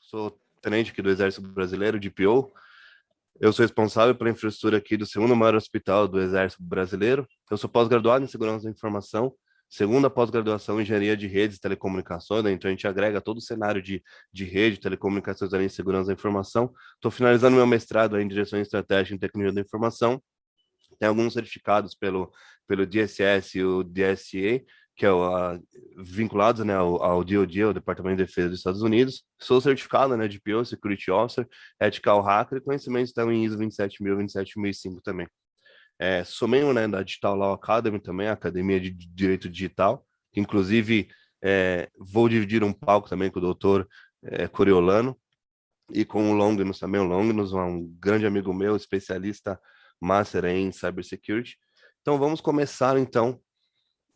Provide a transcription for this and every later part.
sou tenente aqui do Exército Brasileiro, DPO. Eu sou responsável pela infraestrutura aqui do segundo maior hospital do Exército Brasileiro. Eu sou pós-graduado em Segurança da Informação, segunda pós-graduação em Engenharia de Redes e Telecomunicações, né? Então a gente agrega todo o cenário de rede, telecomunicações além de Segurança da Informação. Estou finalizando meu mestrado em Direção Estratégica em Tecnologia da Informação. Tem alguns certificados pelo DSS e o DSA, que é vinculados, né, ao DoD, ao Departamento de Defesa dos Estados Unidos. Sou certificado, né, de PO, Security Officer, Ethical Hacker e conhecimentos estão em ISO 27000, 27005 também. Sou membro, né, da Digital Law Academy também, a Academia de Direito Digital, que inclusive vou dividir um palco também com o doutor Coriolano e com o Longinus também, o Longinus, um grande amigo meu, especialista Master em Cybersecurity. Então vamos começar então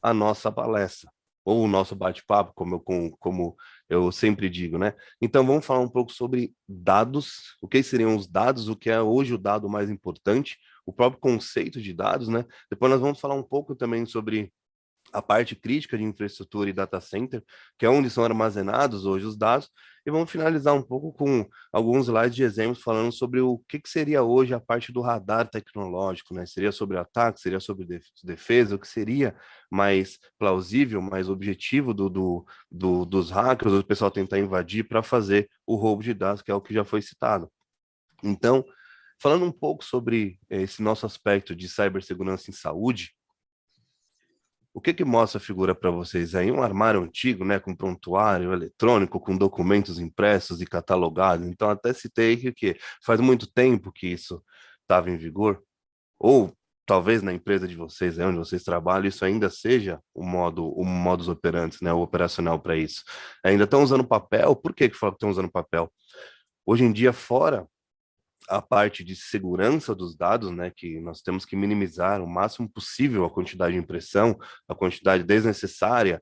a nossa palestra, ou o nosso bate-papo, como eu sempre digo, né? Então vamos falar um pouco sobre dados, o que seriam os dados, o que é hoje o dado mais importante, o próprio conceito de dados, né? Depois nós vamos falar um pouco também sobre a parte crítica de infraestrutura e data center, que é onde são armazenados hoje os dados, e vamos finalizar um pouco com alguns slides de exemplos falando sobre o que seria hoje a parte do radar tecnológico, né? Seria sobre ataque, seria sobre defesa, o que seria mais plausível, mais objetivo dos hackers, do pessoal tentar invadir para fazer o roubo de dados, que é o que já foi citado. Então, falando um pouco sobre esse nosso aspecto de cibersegurança em saúde, o que mostra a figura para vocês aí? Um armário antigo, né, com prontuário eletrônico, com documentos impressos e catalogados. Então, até citei que faz muito tempo que isso estava em vigor, ou talvez na empresa de vocês, onde vocês trabalham, isso ainda seja o modus operandi, né, o operacional para isso. Ainda estão usando papel? Por que estão usando papel? Hoje em dia, fora a parte de segurança dos dados, né, que nós temos que minimizar o máximo possível a quantidade de impressão, a quantidade desnecessária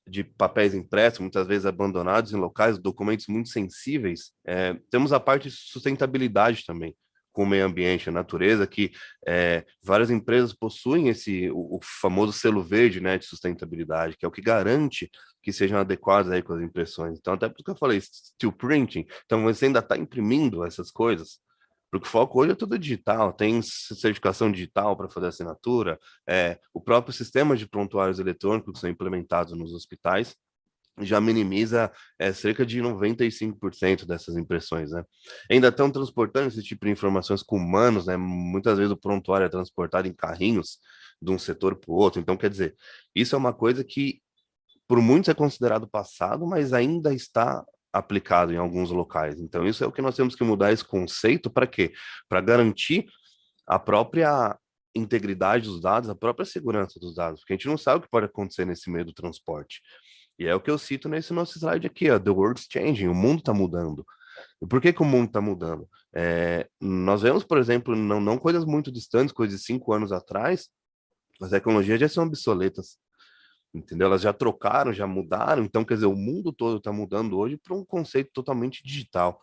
de papéis impressos, muitas vezes abandonados em locais, documentos muito sensíveis. Temos a parte de sustentabilidade também, com o meio ambiente, a natureza, que várias empresas possuem o famoso selo verde, né, de sustentabilidade, que é o que garante que sejam adequadas aí com as impressões. Então, até porque eu falei steel printing, então você ainda está imprimindo essas coisas, porque o foco hoje é tudo digital, tem certificação digital para fazer assinatura, o próprio sistema de prontuários eletrônicos que são implementados nos hospitais já minimiza cerca de 95% dessas impressões, né? Ainda estão transportando esse tipo de informações com humanos, né? Muitas vezes o prontuário é transportado em carrinhos de um setor para o outro. Então, quer dizer, isso é uma coisa que por muitos é considerado passado, mas ainda está aplicado em alguns locais. Então, isso é o que nós temos que mudar esse conceito para quê? Para garantir a própria integridade dos dados, a própria segurança dos dados, porque a gente não sabe o que pode acontecer nesse meio do transporte. E é o que eu cito nesse nosso slide aqui, ó, The World's Changing, o mundo está mudando. E por que o mundo está mudando? Nós vemos, por exemplo, não coisas muito distantes, coisas de 5 anos atrás, as tecnologias já são obsoletas, entendeu? Elas já trocaram, já mudaram, então, quer dizer, o mundo todo está mudando hoje para um conceito totalmente digital.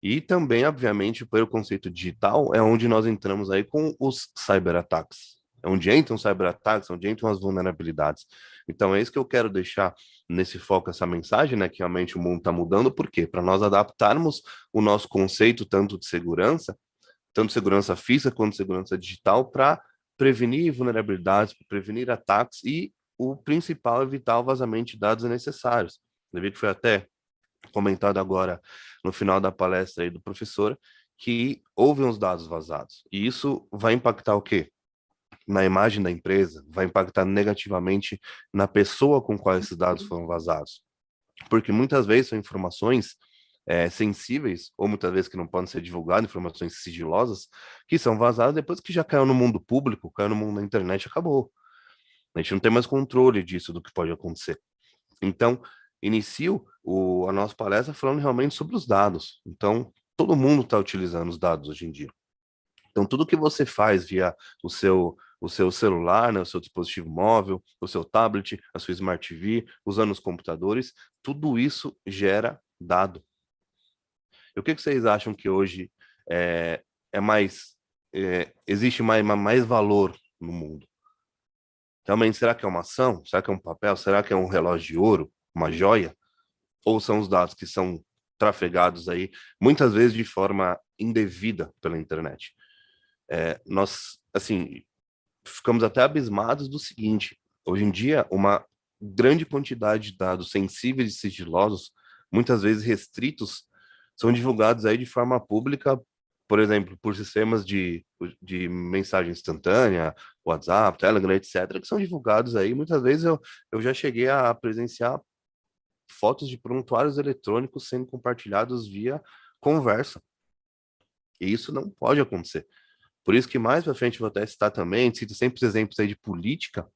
E também, obviamente, pelo conceito digital, é onde nós entramos aí com os cyberataques. É onde entram os cyberataques, onde entram as vulnerabilidades. Então, é isso que eu quero deixar nesse foco, essa mensagem, né? Que realmente o mundo está mudando, por quê? Para nós adaptarmos o nosso conceito tanto de segurança, tanto segurança física quanto segurança digital, para prevenir vulnerabilidades, para prevenir ataques e, o principal, evitar o vazamento de dados necessários. Devido que foi até comentado agora no final da palestra aí do professor, que houve uns dados vazados. E isso vai impactar o quê? Na imagem da empresa, vai impactar negativamente na pessoa com qual esses dados foram vazados. Porque muitas vezes são informações sensíveis, ou muitas vezes que não podem ser divulgadas, informações sigilosas, que são vazadas depois que já caiu no mundo público, caiu no mundo da internet, acabou. A gente não tem mais controle disso, do que pode acontecer. Então, inicio a nossa palestra falando realmente sobre os dados. Então, todo mundo está utilizando os dados hoje em dia. Então, tudo que você faz via o seu celular, né, o seu dispositivo móvel, o seu tablet, a sua Smart TV, usando os computadores, tudo isso gera dado. E o que vocês acham que hoje é mais existe mais valor no mundo? Realmente, será que é uma ação? Será que é um papel? Será que é um relógio de ouro? Uma joia? Ou são os dados que são trafegados aí, muitas vezes de forma indevida pela internet. Nós, assim, ficamos até abismados do seguinte: hoje em dia, uma grande quantidade de dados sensíveis e sigilosos, muitas vezes restritos, são divulgados aí de forma pública, por exemplo, por sistemas de mensagem instantânea, WhatsApp, Telegram, etc., que são divulgados aí. Muitas vezes eu já cheguei a presenciar fotos de prontuários eletrônicos sendo compartilhados via conversa. E isso não pode acontecer. Por isso que mais para frente eu vou até citar também, cito sempre os exemplos aí de política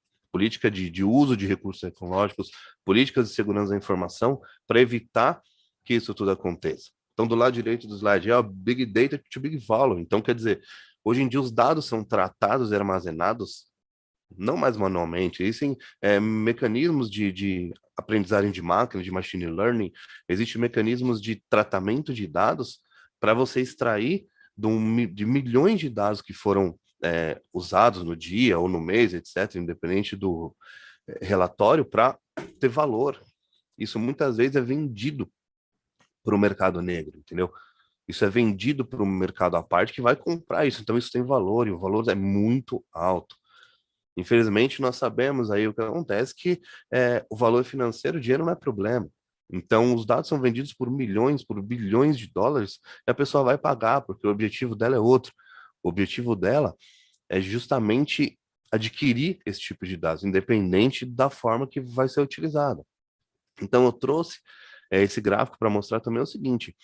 de uso de recursos tecnológicos, políticas de segurança da informação, para evitar que isso tudo aconteça. Então, do lado direito do slide é o Big Data to Big Volume. Então, quer dizer, hoje em dia os dados são tratados e armazenados não mais manualmente, existem mecanismos de aprendizagem de máquina, de machine learning, existem mecanismos de tratamento de dados para você extrair de milhões de dados que foram usados no dia ou no mês, etc., independente do relatório, para ter valor. Isso muitas vezes é vendido para o mercado negro, entendeu? Isso é vendido para o mercado à parte que vai comprar isso, então isso tem valor e o valor é muito alto. Infelizmente, nós sabemos aí o que acontece, que o valor financeiro, o dinheiro não é problema. Então, os dados são vendidos por milhões, por bilhões de dólares, e a pessoa vai pagar, porque o objetivo dela é outro. O objetivo dela é justamente adquirir esse tipo de dados, independente da forma que vai ser utilizada. Então, eu trouxe esse gráfico para mostrar também o seguinte: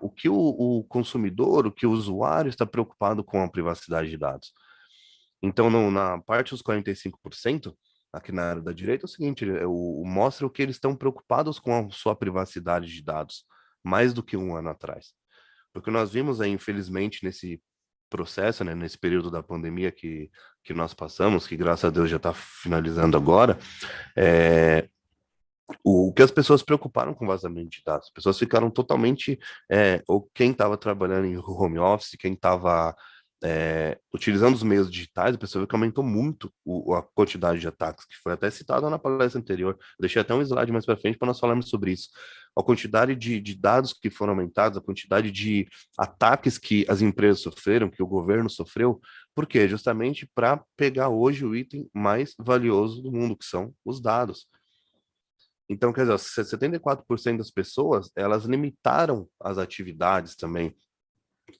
o que o consumidor, o que o usuário está preocupado com a privacidade de dados. Então, na parte dos 45%, aqui na área da direita, é o seguinte, mostra o que eles estão preocupados com a sua privacidade de dados, mais do que um ano atrás. Porque nós vimos aí, infelizmente, nesse processo, né, nesse período da pandemia que nós passamos, que graças a Deus já está finalizando agora, o que as pessoas se preocuparam com vazamento de dados. As pessoas ficaram totalmente, ou quem estava trabalhando em home office, quem estava utilizando os meios digitais, a pessoa viu que aumentou muito a quantidade de ataques, que foi até citado na palestra anterior. Eu deixei até um slide mais para frente para nós falarmos sobre isso. A quantidade de dados que foram aumentados, a quantidade de ataques que as empresas sofreram, que o governo sofreu, por quê? Justamente para pegar hoje o item mais valioso do mundo, que são os dados. Então, quer dizer, 74% das pessoas, elas limitaram as atividades também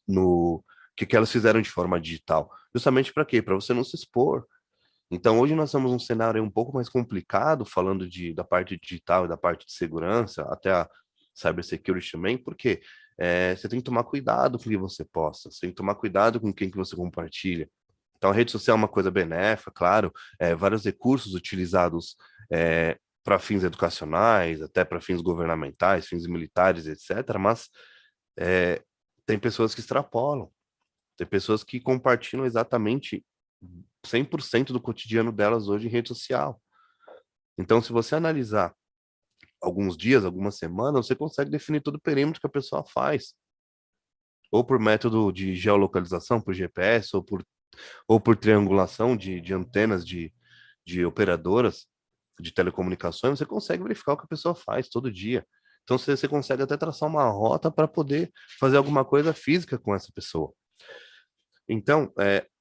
no que elas fizeram de forma digital. Justamente para quê? Para você não se expor. Então, hoje nós temos um cenário um pouco mais complicado, falando da parte digital e da parte de segurança, até a cybersecurity também, porque você tem que tomar cuidado com o que você posta, você tem que tomar cuidado com quem que você compartilha. Então, a rede social é uma coisa benéfica, claro, vários recursos utilizados para fins educacionais, até para fins governamentais, fins militares, etc., mas tem pessoas que extrapolam, tem pessoas que compartilham exatamente 100% do cotidiano delas hoje em rede social. Então, se você analisar alguns dias, algumas semanas, você consegue definir todo o perímetro que a pessoa faz. Ou por método de geolocalização, por GPS, ou por triangulação de antenas de operadoras de telecomunicações, você consegue verificar o que a pessoa faz todo dia. Então, você consegue até traçar uma rota para poder fazer alguma coisa física com essa pessoa. Então,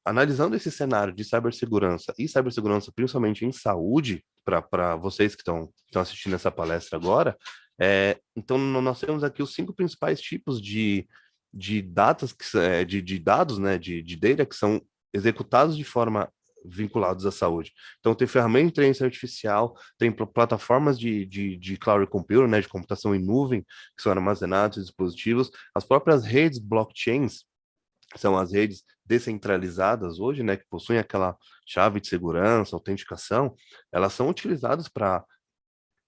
analisando esse cenário de cibersegurança e cibersegurança, principalmente em saúde, para vocês que estão assistindo essa palestra agora, então nós temos aqui os 5 principais tipos de datas, de dados, né, de data que são executados de forma vinculados à saúde. Então, tem ferramentas de inteligência artificial, tem plataformas de cloud computing, né, de computação em nuvem, que são armazenados em dispositivos, as próprias redes blockchains, são as redes descentralizadas hoje, né, que possuem aquela chave de segurança, autenticação, elas são utilizadas para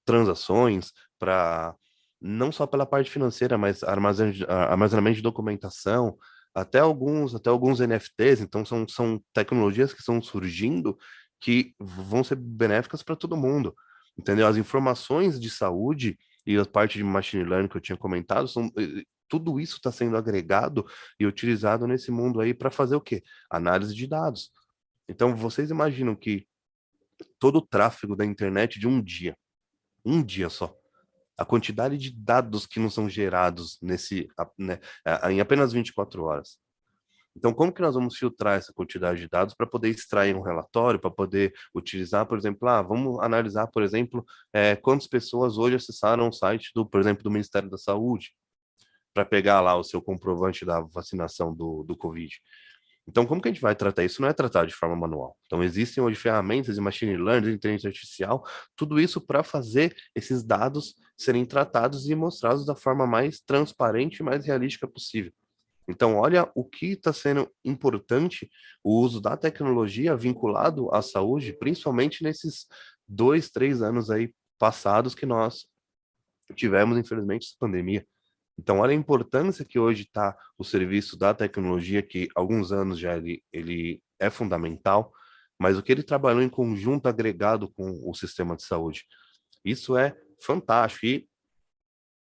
transações, para não só pela parte financeira, mas armazenamento de documentação, até alguns NFTs. Então são tecnologias que estão surgindo que vão ser benéficas para todo mundo, entendeu? As informações de saúde e a parte de machine learning que eu tinha comentado tudo isso está sendo agregado e utilizado nesse mundo aí para fazer o quê? Análise de dados. Então, vocês imaginam que todo o tráfego da internet de um dia só, a quantidade de dados que não são gerados né, em apenas 24 horas. Então, como que nós vamos filtrar essa quantidade de dados para poder extrair um relatório, para poder utilizar, por exemplo, vamos analisar, por exemplo, quantas pessoas hoje acessaram o site por exemplo, do Ministério da Saúde, para pegar lá o seu comprovante da vacinação do Covid. Então, como que a gente vai tratar isso? Não é tratar de forma manual. Então, existem hoje ferramentas de machine learning, de inteligência artificial, tudo isso para fazer esses dados serem tratados e mostrados da forma mais transparente e mais realística possível. Então, olha o que está sendo importante o uso da tecnologia vinculado à saúde, principalmente nesses 2, 3 anos aí passados que nós tivemos, infelizmente, essa pandemia. Então, olha a importância que hoje está o serviço da tecnologia, que há alguns anos já ele é fundamental, mas o que ele trabalhou em conjunto, agregado com o sistema de saúde. Isso é fantástico. E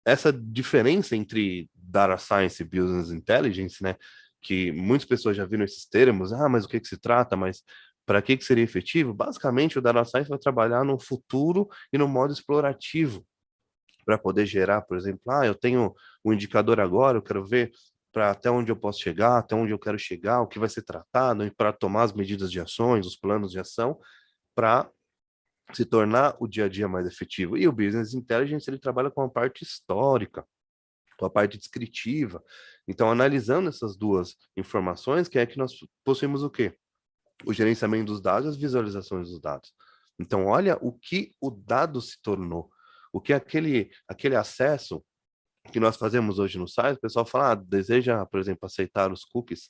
essa diferença entre data science e business intelligence, né, que muitas pessoas já viram esses termos, mas o que se trata, mas para que seria efetivo? Basicamente, o data science vai trabalhar no futuro e no modo explorativo, para poder gerar, por exemplo, eu tenho um indicador agora, eu quero ver para até onde eu posso chegar, até onde eu quero chegar, o que vai ser tratado, e para tomar as medidas de ações, os planos de ação, para se tornar o dia a dia mais efetivo. E o Business Intelligence, ele trabalha com a parte histórica, com a parte descritiva. Então, analisando essas duas informações, que é que nós possuímos o quê? O gerenciamento dos dados e as visualizações dos dados. Então, olha o que o dado se tornou. O que aquele acesso que nós fazemos hoje no site, o pessoal fala, deseja, por exemplo, aceitar os cookies,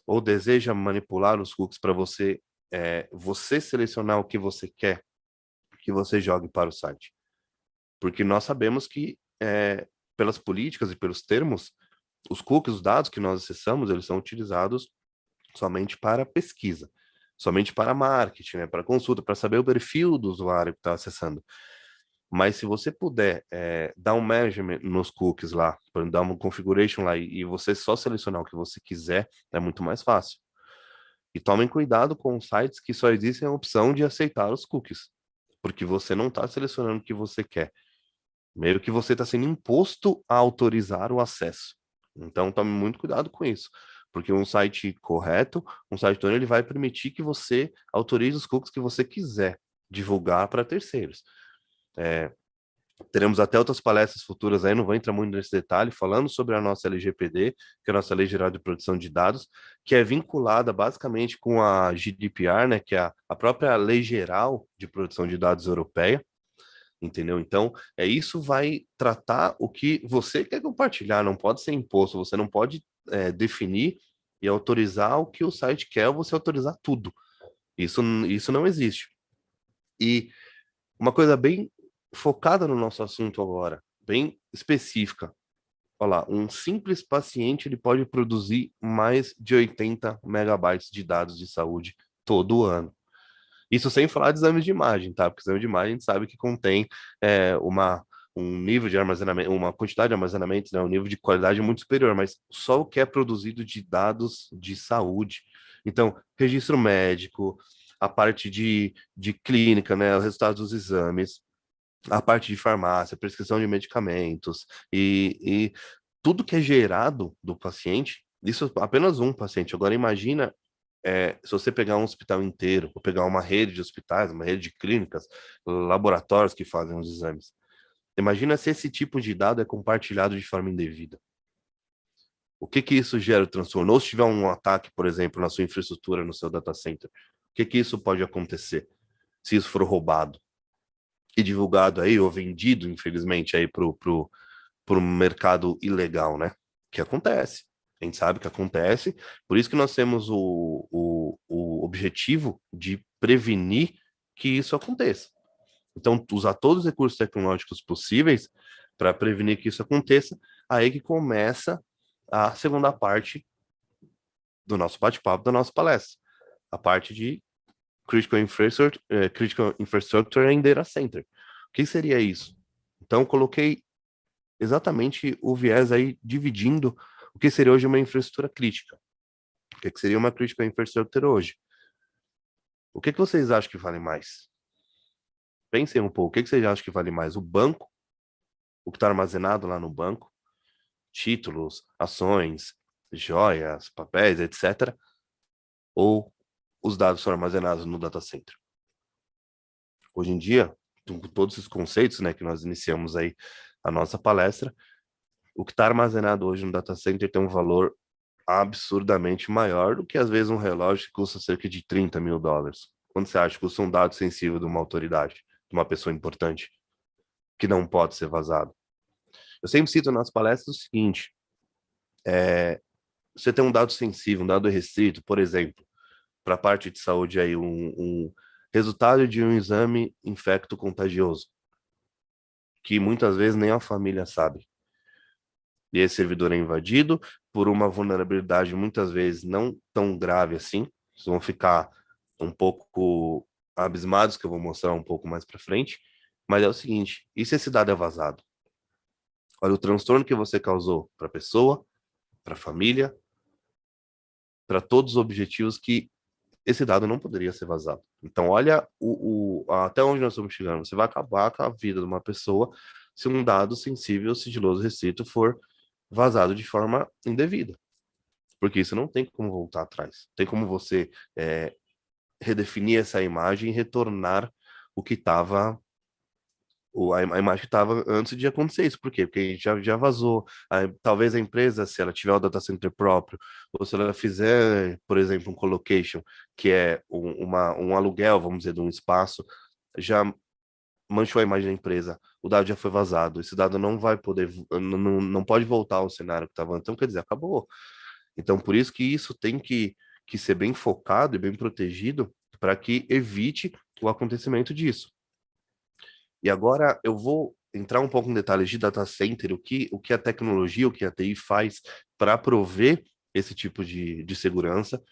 ou deseja manipular os cookies para você selecionar o que você quer que você jogue para o site. Porque nós sabemos que, pelas políticas e pelos termos, os cookies, os dados que nós acessamos, eles são utilizados somente para pesquisa, somente para marketing, né, para consulta, para saber o perfil do usuário que está acessando. Mas se você puder dar um management nos cookies lá, dar uma configuration lá e você só selecionar o que você quiser, é muito mais fácil. E tomem cuidado com sites que só existem a opção de aceitar os cookies, porque você não está selecionando o que você quer. Meio que você está sendo imposto a autorizar o acesso. Então, tome muito cuidado com isso, porque um site correto, um site dono, ele vai permitir que você autorize os cookies que você quiser divulgar para terceiros. Teremos até outras palestras futuras aí, não vou entrar muito nesse detalhe, falando sobre a nossa LGPD, que é a nossa Lei Geral de Proteção de Dados, que é vinculada basicamente com a GDPR, né, que é a própria Lei Geral de Proteção de Dados Europeia, entendeu? Então, isso vai tratar o que você quer compartilhar, não pode ser imposto, você não pode definir e autorizar o que o site quer, ou você autorizar tudo. Isso não existe. E uma coisa bem focada no nosso assunto agora, bem específica. Olha lá, um simples paciente ele pode produzir mais de 80 megabytes de dados de saúde todo ano. Isso sem falar de exames de imagem, tá? Porque exame de imagem a gente sabe que contém um nível de armazenamento, uma quantidade de armazenamento, né? Um nível de qualidade muito superior, mas só o que é produzido de dados de saúde. Então, registro médico, a parte de clínica, né? Os resultados dos exames, a parte de farmácia, prescrição de medicamentos e tudo que é gerado do paciente, isso apenas um paciente. Agora imagina se você pegar um hospital inteiro, ou pegar uma rede de hospitais, uma rede de clínicas, laboratórios que fazem os exames. Imagina se esse tipo de dado é compartilhado de forma indevida. O que isso gera o transtorno? Ou se tiver um ataque, por exemplo, na sua infraestrutura, no seu data center, o que isso pode acontecer se isso for roubado e divulgado aí, ou vendido, infelizmente, aí pro mercado ilegal, né? Que acontece. A gente sabe que acontece, por isso que nós temos o objetivo de prevenir que isso aconteça. Então, usar todos os recursos tecnológicos possíveis para prevenir que isso aconteça, aí que começa a segunda parte do nosso bate-papo, da nossa palestra. A parte de Critical Infrastructure and Data Center. O que seria isso? Então, coloquei exatamente o viés aí dividindo o que seria hoje uma infraestrutura crítica. O que seria uma crítica à infraestrutura hoje? O que vocês acham que vale mais? Pensem um pouco. O que vocês acham que vale mais? O banco o que está armazenado lá no banco, títulos, ações, joias, papéis, etc., ou os dados são armazenados no data center. Hoje em dia, com todos esses conceitos, né, que nós iniciamos aí a nossa palestra, o que está armazenado hoje no data center tem um valor absurdamente maior do que, às vezes, um relógio que custa cerca de US$ 30.000. Quando você acha que custa um dado sensível de uma autoridade, de uma pessoa importante, que não pode ser vazado? Eu sempre cito nas palestras o seguinte, você tem um dado sensível, um dado restrito, por exemplo, para a parte de saúde aí, um resultado de um exame infecto-contagioso, que muitas vezes nem a família sabe. E esse servidor é invadido por uma vulnerabilidade muitas vezes não tão grave assim. Vocês vão ficar um pouco abismados, que eu vou mostrar um pouco mais para frente. Mas é o seguinte, e se esse dado é vazado? Olha o transtorno que você causou para a pessoa, para a família, para todos os objetivos que esse dado não poderia ser vazado. Então, olha até onde nós estamos chegando. Você vai acabar com a vida de uma pessoa se um dado sensível, sigiloso, restrito for vazado de forma indevida. Porque isso não tem como voltar atrás. Tem como você redefinir essa imagem e retornar o que estava a imagem que estava antes de acontecer isso. Por quê? Porque já vazou. Talvez a empresa, se ela tiver o data center próprio, ou se ela fizer, por exemplo, um colocation, que é um aluguel, vamos dizer, de um espaço, já manchou a imagem da empresa, o dado já foi vazado, esse dado não vai poder, não pode voltar ao cenário que estava antes. Então, quer dizer, acabou. Então, por isso que isso tem que ser bem focado e bem protegido para que evite o acontecimento disso. E agora eu vou entrar um pouco em detalhes de data center, o que a tecnologia, o que a TI faz para prover esse tipo de segurança.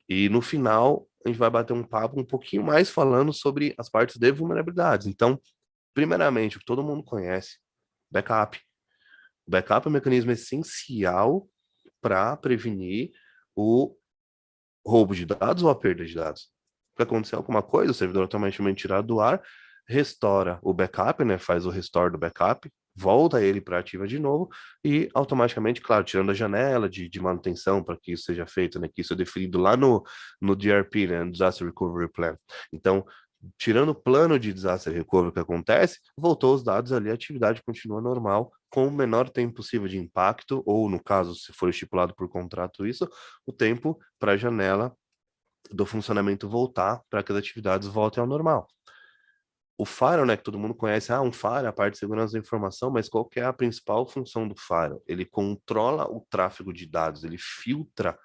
E no final, a gente vai bater um papo um pouquinho mais falando sobre as partes de vulnerabilidades. Então, primeiramente, o que todo mundo conhece, backup. O backup é um mecanismo essencial para prevenir o roubo de dados ou a perda de dados. Se acontecer alguma coisa, o servidor automaticamente tirado do ar, restaura o backup, né? Faz o restore do backup, volta ele para ativa de novo e automaticamente, claro, tirando a janela de manutenção para que isso seja feito, né? Que isso é definido lá no DRP, né? Disaster Recovery Plan. Então, tirando o plano de disaster recovery que acontece, voltou os dados ali, a atividade continua normal, com o menor tempo possível de impacto, ou no caso, se for estipulado por contrato isso, o tempo para a janela do funcionamento voltar, para que as atividades voltem ao normal. O Firewall, né, que todo mundo conhece, um Firewall é a parte de segurança da informação, mas qual que é a principal função do Firewall? Ele controla o tráfego de dados, ele filtra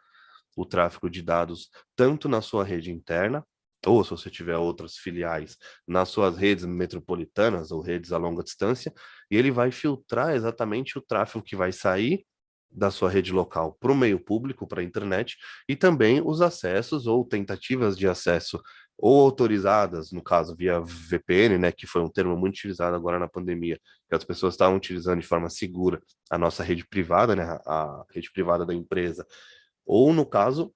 o tráfego de dados tanto na sua rede interna, ou se você tiver outras filiais, nas suas redes metropolitanas ou redes a longa distância, e ele vai filtrar exatamente o tráfego que vai sair da sua rede local para o meio público, para a internet, e também os acessos ou tentativas de acesso ou autorizadas, no caso via VPN, né, que foi um termo muito utilizado agora na pandemia, que as pessoas estavam utilizando de forma segura a nossa rede privada, né, a rede privada da empresa, ou no caso,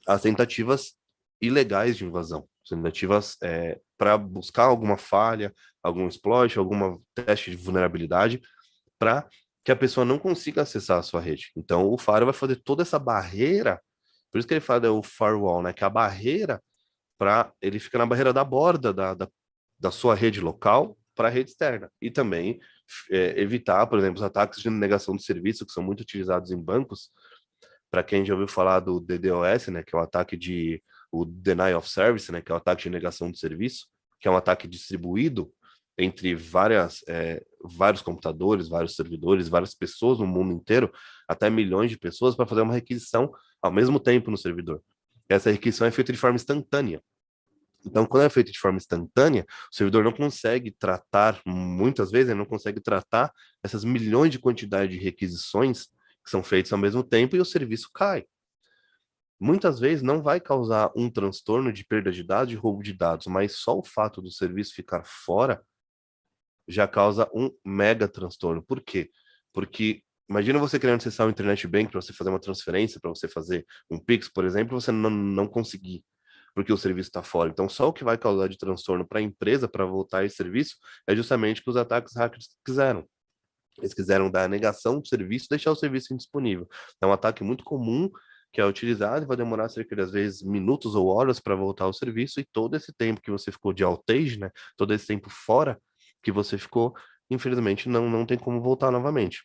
as tentativas ilegais de invasão, tentativas para buscar alguma falha, algum exploit, alguma teste de vulnerabilidade, para que a pessoa não consiga acessar a sua rede. Então, o firewall vai fazer toda essa barreira, por isso que ele fala o firewall, né? Que é a barreira para ele fica na barreira da borda da sua rede local para a rede externa. E também evitar, por exemplo, os ataques de negação de serviço, que são muito utilizados em bancos. Para quem já ouviu falar do DDoS, né? Que é o Denial of Service, né? Que é o ataque de negação de serviço, que é um ataque distribuído entre vários computadores, vários servidores, várias pessoas no mundo inteiro, até milhões de pessoas, para fazer uma requisição ao mesmo tempo no servidor. Essa requisição é feita de forma instantânea. Então, quando é feita de forma instantânea, o servidor não consegue tratar, muitas vezes, ele não consegue tratar essas milhões de quantidade de requisições que são feitas ao mesmo tempo e o serviço cai. Muitas vezes não vai causar um transtorno de perda de dados, de roubo de dados, mas só o fato do serviço ficar fora já causa um mega transtorno. Por quê? Porque imagina você querendo acessar o Internet Bank para você fazer uma transferência, para você fazer um Pix, por exemplo, você não conseguir, porque o serviço está fora. Então, só o que vai causar de transtorno para a empresa para voltar esse serviço é justamente o que os ataques hackers quiseram. Eles quiseram dar a negação do serviço, deixar o serviço indisponível. É um ataque muito comum que é utilizado e vai demorar cerca de, às vezes, minutos ou horas para voltar ao serviço, e todo esse tempo que você ficou de outage, né, todo esse tempo fora que você ficou, infelizmente, não tem como voltar novamente.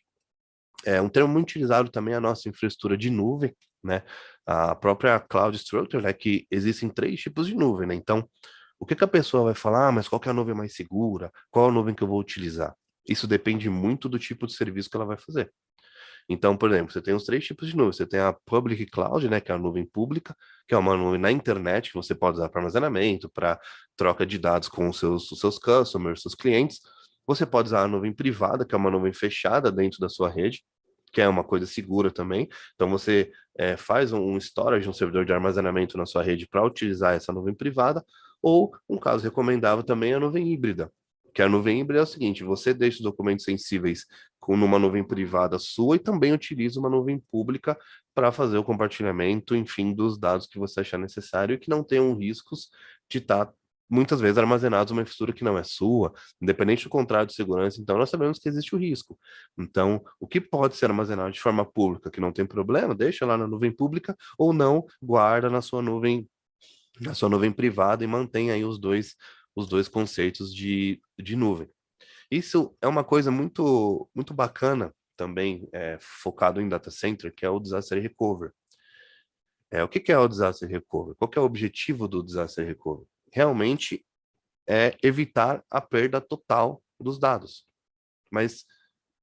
É um termo muito utilizado também a nossa infraestrutura de nuvem, né, a própria Cloud Structure, né, que existem três tipos de nuvem, né, então, o que que a pessoa vai falar? Ah, mas qual que é a nuvem mais segura? Qual a nuvem que eu vou utilizar? Isso depende muito do tipo de serviço que ela vai fazer. Então, por exemplo, você tem os três tipos de nuvem. Você tem a Public Cloud, né, que é a nuvem pública, que é uma nuvem na internet que você pode usar para armazenamento, para troca de dados com os seus customers, seus clientes. Você pode usar a nuvem privada, que é uma nuvem fechada dentro da sua rede, que é uma coisa segura também. Então, você faz um storage, um servidor de armazenamento na sua rede para utilizar essa nuvem privada, ou, um caso recomendável também, é a nuvem híbrida. Que a nuvem híbrida é o seguinte: você deixa os documentos sensíveis numa nuvem privada sua e também utiliza uma nuvem pública para fazer o compartilhamento, enfim, dos dados que você achar necessário e que não tenham riscos de estar muitas vezes armazenados numa infraestrutura que não é sua, independente do contrato de segurança. Então, nós sabemos que existe o risco. Então, o que pode ser armazenado de forma pública, que não tem problema, deixa lá na nuvem pública, ou não, guarda na sua nuvem privada, e mantém aí os dois conceitos de nuvem. Isso é uma coisa muito, muito bacana também, focado em data center, que é o disaster recovery. O que que é o disaster recovery? Qual que é o objetivo do disaster recovery? Realmente é evitar a perda total dos dados. Mas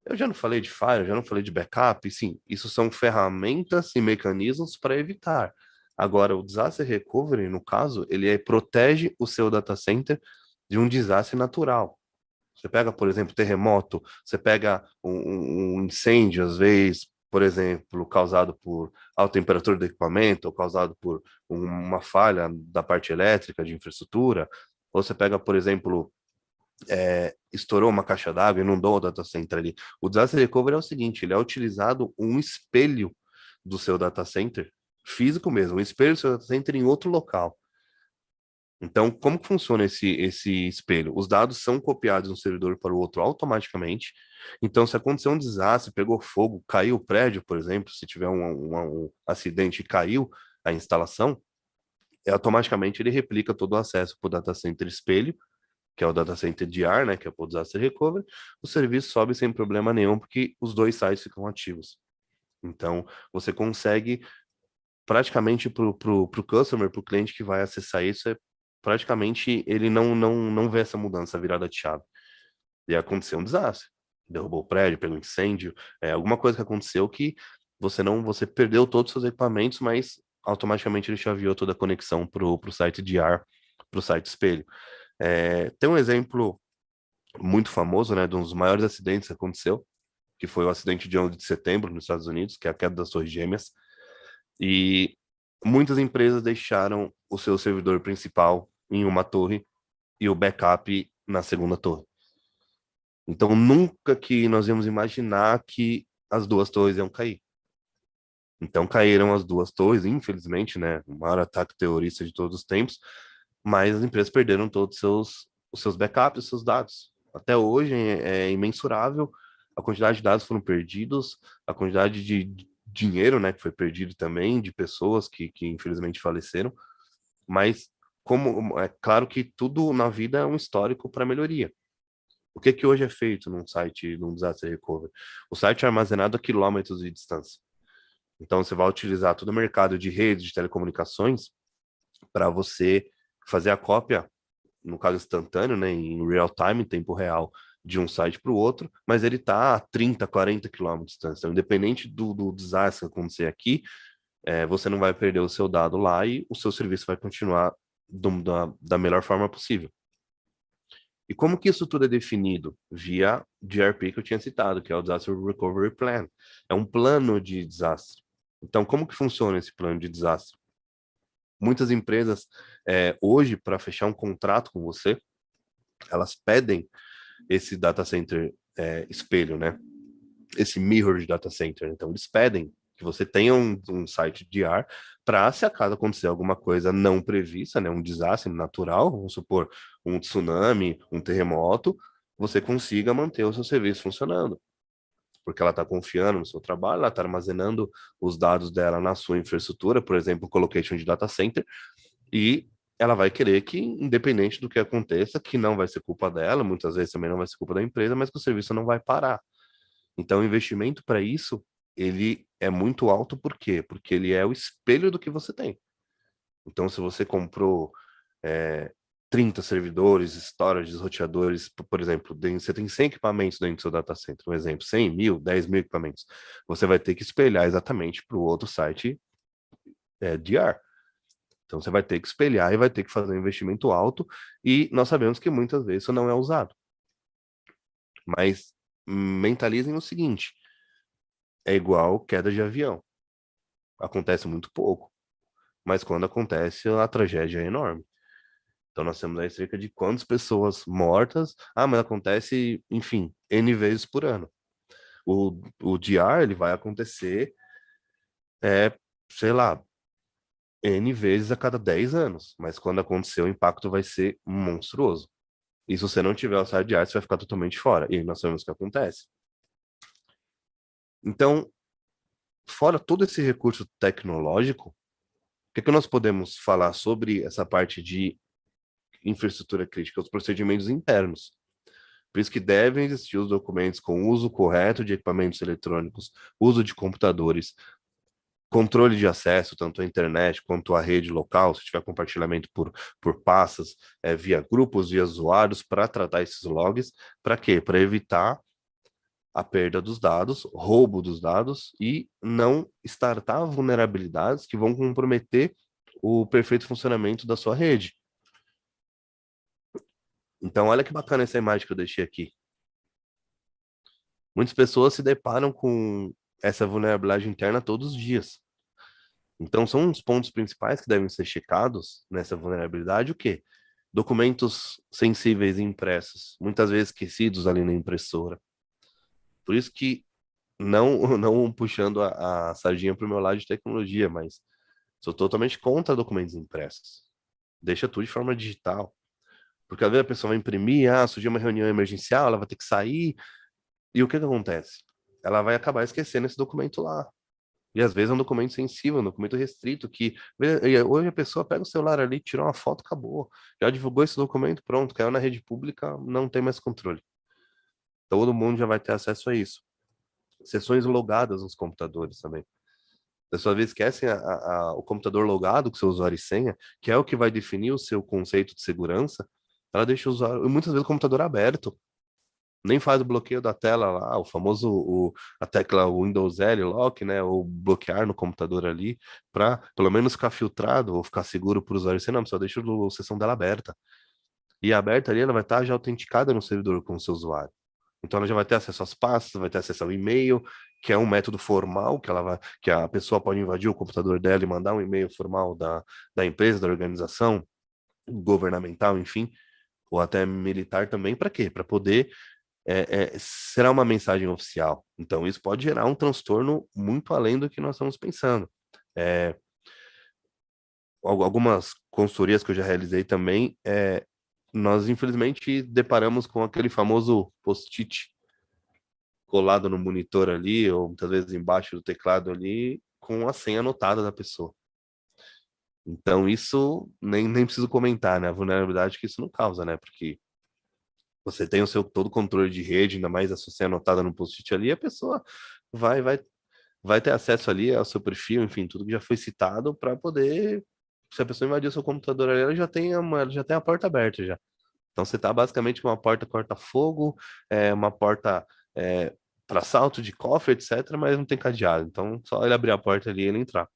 eu já não falei de fire, eu já não falei de backup, e sim, isso são ferramentas e mecanismos para evitar. Agora, o disaster recovery, no caso, ele protege o seu data center de um desastre natural. Você pega, por exemplo, terremoto, você pega um incêndio, às vezes, por exemplo, causado por alta temperatura do equipamento, ou causado por uma falha da parte elétrica, de infraestrutura, ou você pega, por exemplo, estourou uma caixa d'água, inundou o data center ali. O disaster recovery é o seguinte: ele é utilizado um espelho do seu data center, físico mesmo, um espelho do seu data center em outro local. Então, como que funciona esse espelho? Os dados são copiados de um servidor para o outro automaticamente. Então, se acontecer um desastre, pegou fogo, caiu o prédio, por exemplo, se tiver um acidente e caiu a instalação, automaticamente ele replica todo o acesso para o data center espelho, que é o data center de ar, né, que é o disaster recovery. O serviço sobe sem problema nenhum, porque os dois sites ficam ativos. Então, você consegue praticamente para o customer, para o cliente que vai acessar isso, praticamente ele não vê essa mudança, a virada de chave. E aconteceu um desastre. Derrubou o prédio, pegou incêndio, alguma coisa que aconteceu que você perdeu todos os seus equipamentos, mas automaticamente ele chaveou toda a conexão pro site de ar, pro site espelho. Tem um exemplo muito famoso, né, de um dos maiores acidentes que aconteceu, que foi o acidente de 11 de setembro nos Estados Unidos, que é a queda das Torres Gêmeas. E muitas empresas deixaram o seu servidor principal em uma torre e o backup na segunda torre. Então, nunca que nós íamos imaginar que as duas torres iam cair. Então, caíram as duas torres, infelizmente, né? O maior ataque terrorista de todos os tempos, mas as empresas perderam todos os seus backups, os seus dados. Até hoje é imensurável a quantidade de dados foram perdidos, a quantidade de dinheiro, né, que foi perdido também, de pessoas que infelizmente faleceram, mas como é claro que tudo na vida é um histórico para melhoria. O que que hoje é feito num site, num disaster recovery? O site é armazenado a quilômetros de distância. Então você vai utilizar todo o mercado de redes de telecomunicações para você fazer a cópia, no caso instantâneo, né, em real time, em tempo real, de um site para o outro, mas ele está a 30, 40 quilômetros de distância. Então, independente do desastre que acontecer aqui, você não vai perder o seu dado lá e o seu serviço vai continuar da melhor forma possível. E como que isso tudo é definido? Via GRP que eu tinha citado, que é o Disaster Recovery Plan. É um plano de desastre. Então, como que funciona esse plano de desastre? Muitas empresas, hoje, para fechar um contrato com você, elas pedem esse data center espelho, né? Esse mirror de data center. Então, eles pedem que você tenha um site de ar para, se acaso acontecer alguma coisa não prevista, né, um desastre natural, vamos supor, um tsunami, um terremoto, você consiga manter o seu serviço funcionando. porque ela está confiando no seu trabalho, ela está armazenando os dados dela na sua infraestrutura, por exemplo, colocation de data center, e ela vai querer que, independente do que aconteça, que não vai ser culpa dela, muitas vezes também não vai ser culpa da empresa, mas que o serviço não vai parar. Então, o investimento para isso, ele é muito alto, por quê? Porque ele é o espelho do que você tem. Então, se você comprou 30 servidores, storages, roteadores, por exemplo, você tem 100 equipamentos dentro do seu data center, um exemplo, 100 mil, 10 mil equipamentos, você vai ter que espelhar exatamente para o outro site DR. Então, você vai ter que espelhar e vai ter que fazer um investimento alto, e nós sabemos que muitas vezes isso não é usado. Mas mentalizem o seguinte, é igual queda de avião. Acontece muito pouco, mas quando acontece, a tragédia é enorme. Então nós temos aí cerca de quantas pessoas mortas. Ah, mas acontece, enfim, N vezes por ano. O DR, ele vai acontecer, sei lá, N vezes a cada 10 anos. Mas quando acontecer, o impacto vai ser monstruoso. E se você não tiver o site de ar, você vai ficar totalmente fora. E aí nós sabemos o que acontece. Então, fora todo esse recurso tecnológico, o que nós podemos falar sobre essa parte de infraestrutura crítica? Os procedimentos internos. Por isso que devem existir os documentos com uso correto de equipamentos eletrônicos, uso de computadores, controle de acesso, tanto à internet quanto à rede local, se tiver compartilhamento por pastas, via grupos, via usuários, para tratar esses logs. Para quê? Para evitar a perda dos dados, roubo dos dados e não startar vulnerabilidades que vão comprometer o perfeito funcionamento da sua rede. Então, olha que bacana essa imagem que eu deixei aqui. Muitas pessoas se deparam com essa vulnerabilidade interna todos os dias. Então, são os pontos principais que devem ser checados nessa vulnerabilidade, o quê? Documentos sensíveis impressos, muitas vezes esquecidos ali na impressora. Por isso que, não, não puxando a sardinha para o meu lado de tecnologia, mas sou totalmente contra documentos impressos. Deixa tudo de forma digital. Porque às vezes a pessoa vai imprimir, surgiu uma reunião emergencial, ela vai ter que sair, e o que que acontece? Ela vai acabar esquecendo esse documento lá. E às vezes é um documento sensível, um documento restrito, que hoje a pessoa pega o celular ali, tirou uma foto, acabou. Já divulgou esse documento, pronto, caiu na rede pública, não tem mais controle. Todo mundo já vai ter acesso a isso. Sessões logadas nos computadores também. Da sua vez, esquecem o computador logado com seu usuário e senha, que é o que vai definir o seu conceito de segurança. Ela deixa o usuário, e muitas vezes o computador aberto, nem faz o bloqueio da tela lá, o famoso, a tecla Windows L lock, né, ou bloquear no computador ali, para pelo menos ficar filtrado ou ficar seguro para o usuário. Você não, só deixa a sessão dela aberta. E aberta ali, ela vai estar já autenticada no servidor com o seu usuário. Então ela já vai ter acesso às pastas, vai ter acesso ao e-mail, que é um método formal que a pessoa pode invadir o computador dela e mandar um e-mail formal da empresa, da organização, governamental, enfim, ou até militar também, para quê? Para poder será uma mensagem oficial. Então, isso pode gerar um transtorno muito além do que nós estamos pensando. É, algumas consultorias que eu já realizei também, nós infelizmente deparamos com aquele famoso post-it colado no monitor ali, ou muitas vezes embaixo do teclado ali, com a senha anotada da pessoa. Então, isso nem preciso comentar, né? A vulnerabilidade que isso não causa, né? Porque você tem o seu todo controle de rede, ainda mais a sua senha anotada no post-it ali, a pessoa vai, vai, vai ter acesso ali ao seu perfil, enfim, tudo que já foi citado para poder, se a pessoa invadir o seu computador ali, ela já tem a porta aberta já. Então você tá basicamente com uma porta corta-fogo, uma porta para salto de cofre, etc., mas não tem cadeado. Então só ele abrir a porta ali e ele entrar.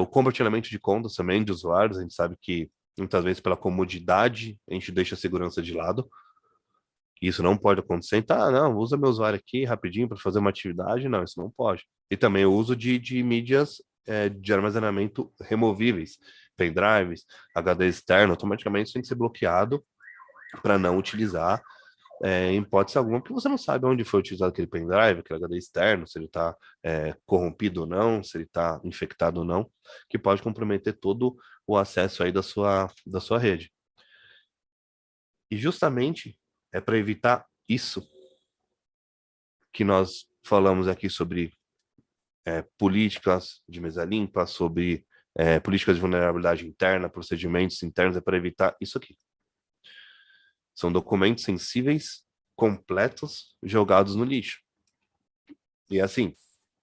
O compartilhamento de contas também de usuários, a gente sabe que muitas vezes pela comodidade a gente deixa a segurança de lado. Isso não pode acontecer. Tá, não, usa meu usuário aqui rapidinho para fazer uma atividade. Não, isso não pode. E também o uso de mídias de armazenamento removíveis, pendrives, HD externo, automaticamente isso tem que ser bloqueado para não utilizar em hipótese alguma, porque você não sabe onde foi utilizado aquele pendrive, aquele HD externo, se ele está corrompido ou não, se ele está infectado ou não, que pode comprometer todo o acesso aí da sua rede. E justamente é para evitar isso que nós falamos aqui sobre políticas de mesa limpa, sobre políticas de vulnerabilidade interna, procedimentos internos, é para evitar isso aqui. São documentos sensíveis, completos, jogados no lixo. E assim,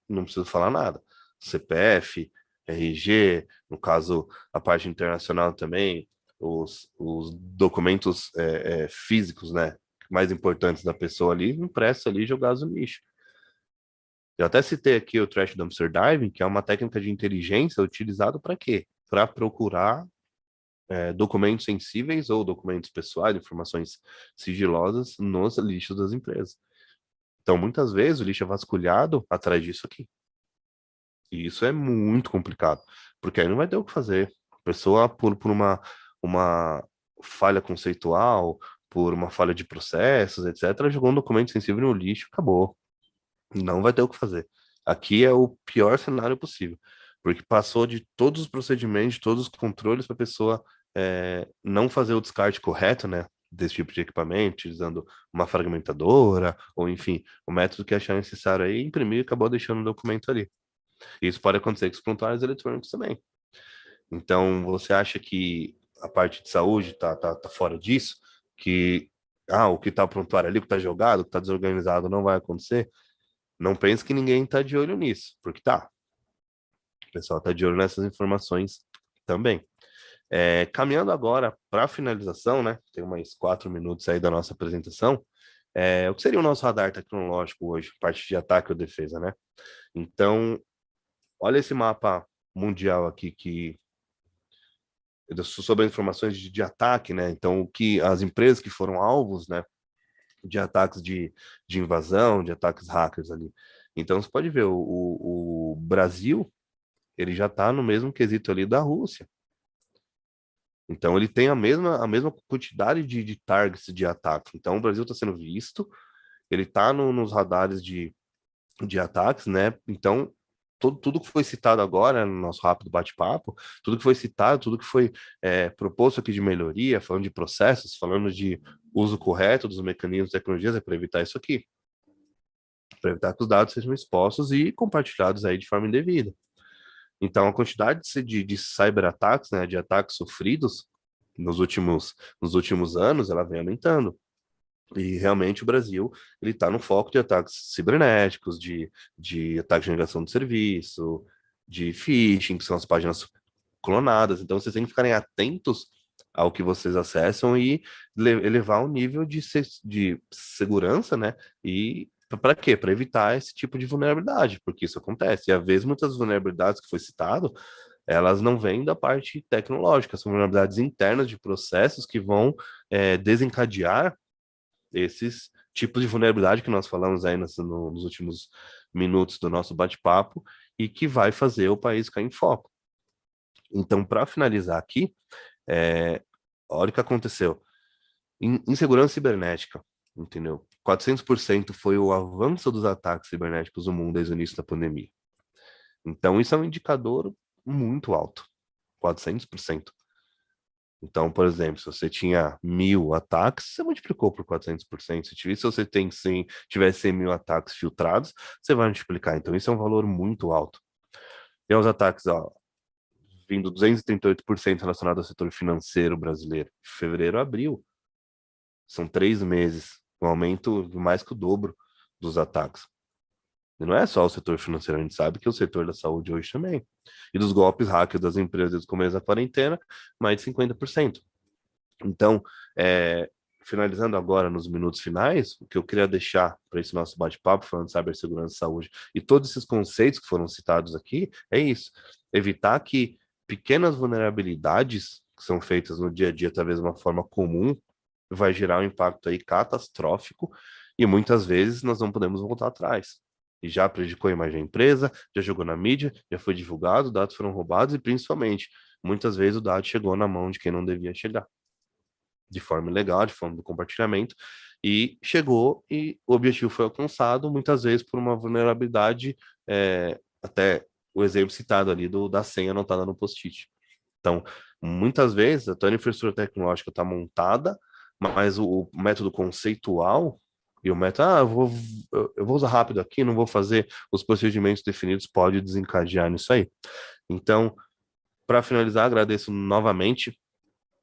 não preciso falar nada. CPF, RG, no caso, a parte internacional também, os documentos físicos, né, mais importantes da pessoa ali, impressos ali, jogados no lixo. Eu até citei aqui o Trash Dumpster Diving, que é uma técnica de inteligência utilizada para quê? Para procurar documentos sensíveis ou documentos pessoais, informações sigilosas nos lixos das empresas. Então, muitas vezes, o lixo é vasculhado atrás disso aqui. E isso é muito complicado, porque aí não vai ter o que fazer. A pessoa, por uma falha conceitual, por uma falha de processos, etc., jogou um documento sensível no lixo, acabou. Não vai ter o que fazer. Aqui é o pior cenário possível, porque passou de todos os procedimentos, de todos os controles para a pessoa não fazer o descarte correto, né? Desse tipo de equipamento, utilizando uma fragmentadora, ou enfim, o método que achar necessário aí, imprimir e acabou deixando o documento ali. Isso pode acontecer com os prontuários eletrônicos também. Então, você acha que a parte de saúde tá fora disso? Que o que tá prontuário ali, o que tá jogado, o que tá desorganizado não vai acontecer? Não pense que ninguém tá de olho nisso, porque tá. O pessoal tá de olho nessas informações também. Caminhando agora para a finalização, né? Tem mais 4 minutos aí da nossa apresentação. O que seria o nosso radar tecnológico hoje, parte de ataque ou defesa, né? Então, olha esse mapa mundial aqui que sobre as informações de ataque, né? Então, o que as empresas que foram alvos, né, de ataques de invasão, de ataques hackers ali. Então, você pode ver, o Brasil, ele já está no mesmo quesito ali da Rússia. Então, ele tem a mesma quantidade de targets de ataque. Então, o Brasil está sendo visto, ele está nos radares de ataques, né? Então, tudo que foi citado agora no nosso rápido bate-papo, tudo que foi citado, tudo que foi proposto aqui de melhoria, falando de processos, falando de uso correto dos mecanismos e tecnologias, é para evitar isso aqui, para evitar que os dados sejam expostos e compartilhados aí de forma indevida. Então, a quantidade de cyberataques, né, de ataques sofridos nos últimos anos, ela vem aumentando. E realmente o Brasil ele está no foco de ataques cibernéticos, de ataques de negação de serviço, de phishing, que são as páginas clonadas. Então vocês têm que ficarem atentos ao que vocês acessam e elevar o nível de segurança, né? E para quê? Para evitar esse tipo de vulnerabilidade, porque isso acontece. E às vezes muitas vulnerabilidades que foi citado, elas não vêm da parte tecnológica, são vulnerabilidades internas de processos que vão desencadear esses tipos de vulnerabilidade que nós falamos aí nos últimos minutos do nosso bate-papo e que vai fazer o país cair em foco. Então, para finalizar aqui, olha o que aconteceu. Insegurança cibernética, entendeu? 400% foi o avanço dos ataques cibernéticos no mundo desde o início da pandemia. Então, isso é um indicador muito alto, 400%. Então, por exemplo, se você tinha 1.000 ataques, você multiplicou por 400%. Se você tiver 100 mil ataques filtrados, você vai multiplicar. Então, isso é um valor muito alto. Tem os ataques, ó, vindo 238% relacionado ao setor financeiro brasileiro. De fevereiro a abril. São 3 meses. Um aumento de mais que o dobro dos ataques. E não é só o setor financeiro, a gente sabe que é o setor da saúde hoje também. E dos golpes hackers das empresas do começo da quarentena, mais de 50%. Então, finalizando agora nos minutos finais, o que eu queria deixar para esse nosso bate-papo, falando de cibersegurança e saúde, e todos esses conceitos que foram citados aqui, é isso: evitar que pequenas vulnerabilidades que são feitas no dia a dia, talvez de uma forma comum, vai gerar um impacto aí catastrófico, e muitas vezes nós não podemos voltar atrás. E já prejudicou a imagem da empresa, já jogou na mídia, já foi divulgado, dados foram roubados e, principalmente, muitas vezes o dado chegou na mão de quem não devia chegar de forma ilegal, de forma do compartilhamento, e chegou e o objetivo foi alcançado, muitas vezes por uma vulnerabilidade, até o exemplo citado ali da senha anotada no post-it. Então, muitas vezes, a tua infraestrutura tecnológica está montada, mas o método conceitual E o método, eu vou usar rápido aqui, não vou fazer os procedimentos definidos, pode desencadear nisso aí. Então, para finalizar, agradeço novamente